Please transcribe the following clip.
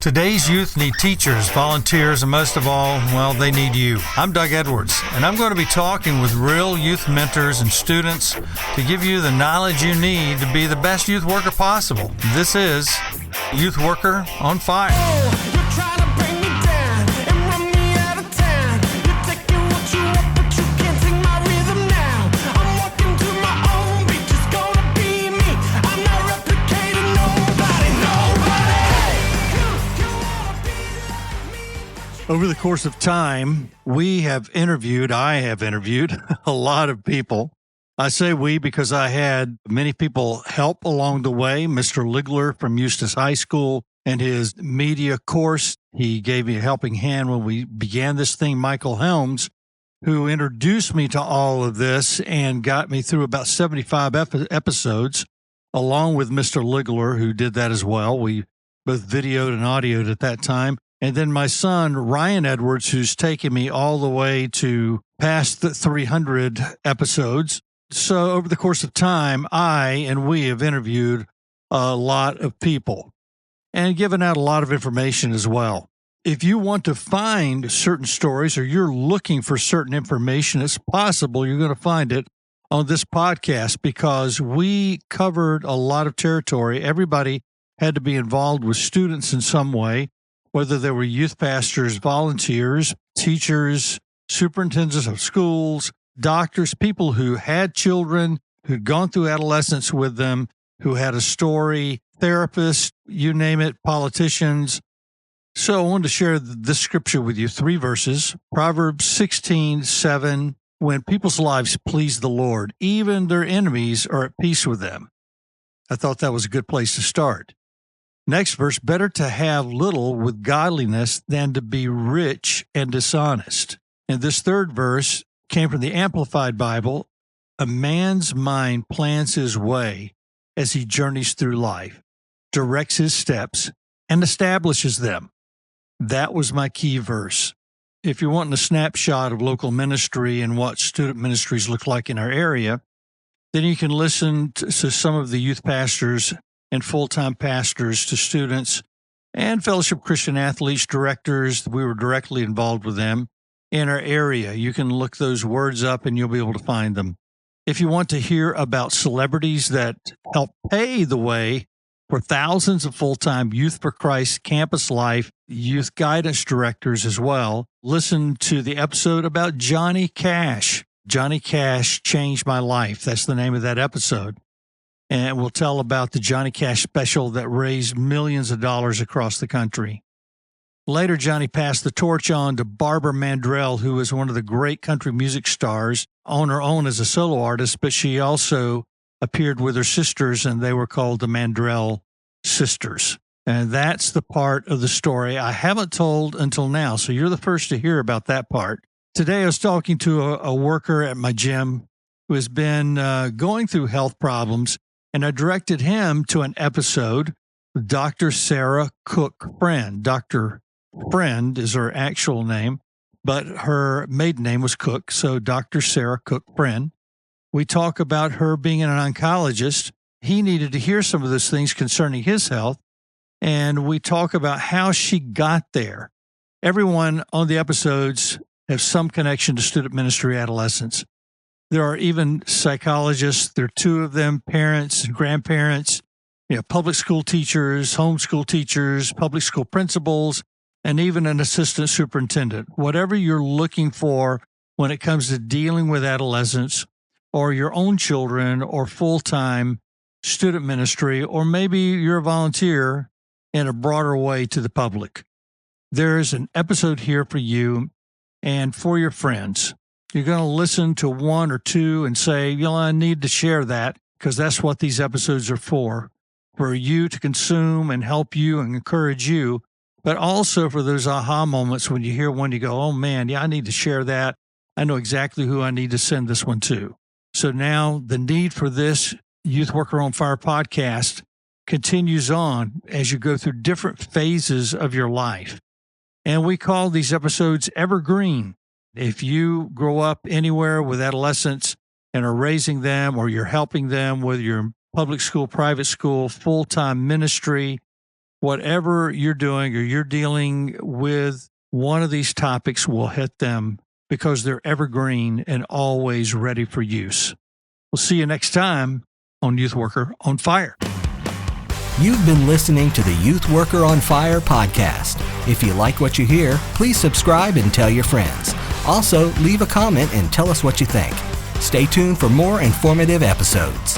Today's youth need teachers, volunteers, and most of all, well, they need you. I'm Doug Edwards, and I'm going to be talking with real youth mentors and students to give you the knowledge you need to be the best youth worker possible. This is Youth Worker on Fire. Over the course of time, I have interviewed a lot of people. I say we because I had many people help along the way. Mr. Ligler from Eustis High School and his media course, he gave me a helping hand when we began this thing. Michael Helms, who introduced me to all of this and got me through about 75 episodes, along with Mr. Ligler, who did that as well. We both videoed and audioed at that time. And then my son, Ryan Edwards, who's taken me all the way to past the 300 episodes. So over the course of time, we have interviewed a lot of people and given out a lot of information as well. If you want to find certain stories or you're looking for certain information, it's possible you're going to find it on this podcast because we covered a lot of territory. Everybody had to be involved with students in some way, whether they were youth pastors, volunteers, teachers, superintendents of schools, doctors, people who had children, who'd gone through adolescence with them, who had a story, therapists, you name it, politicians. So I wanted to share this scripture with you, 3 verses. Proverbs 16:7, when people's lives please the Lord, even their enemies are at peace with them. I thought that was a good place to start. Next verse, better to have little with godliness than to be rich and dishonest. And this third verse came from the Amplified Bible. A man's mind plans his way as he journeys through life, directs his steps, and establishes them. That was my key verse. If you're wanting a snapshot of local ministry and what student ministries look like in our area, then you can listen to some of the youth pastors and full-time pastors to students and Fellowship Christian Athletes directors. We were directly involved with them in our area. You can look those words up and you'll be able to find them. If you want to hear about celebrities that help pay the way for thousands of full-time Youth for Christ campus life youth guidance directors as well, listen to the episode about Johnny Cash. Johnny Cash Changed My Life. That's the name of that episode. And we'll tell about the Johnny Cash special that raised millions of dollars across the country. Later, Johnny passed the torch on to Barbara Mandrell, who was one of the great country music stars on her own as a solo artist, but she also appeared with her sisters, and they were called the Mandrell Sisters. And that's the part of the story I haven't told until now, so you're the first to hear about that part. Today, I was talking to a worker at my gym who has been going through health problems, and I directed him to an episode with Dr. Sarah Cook Friend. Dr. Friend is her actual name, but her maiden name was Cook, so Dr. Sarah Cook Friend. We talk about her being an oncologist. He needed to hear some of those things concerning his health, and we talk about how she got there. Everyone on the episodes have some connection to student ministry adolescents. There are even psychologists. There are 2 of them, parents and grandparents, public school teachers, homeschool teachers, public school principals, and even an assistant superintendent. Whatever you're looking for when it comes to dealing with adolescents or your own children or full-time student ministry, or maybe you're a volunteer in a broader way to the public. There is an episode here for you and for your friends. You're going to listen to 1 or 2 and say, I need to share that because that's what these episodes are for you to consume and help you and encourage you, but also for those aha moments when you hear one, you go, oh man, I need to share that. I know exactly who I need to send this one to. So now the need for this Youth Worker on Fire podcast continues on as you go through different phases of your life. And we call these episodes Evergreen. If you grow up anywhere with adolescents and are raising them, or you're helping them, whether you're in public school, private school, full-time ministry, whatever you're doing or you're dealing with, one of these topics will hit them because they're evergreen and always ready for use. We'll see you next time on Youth Worker on Fire. You've been listening to the Youth Worker on Fire podcast. If you like what you hear, please subscribe and tell your friends. Also, leave a comment and tell us what you think. Stay tuned for more informative episodes.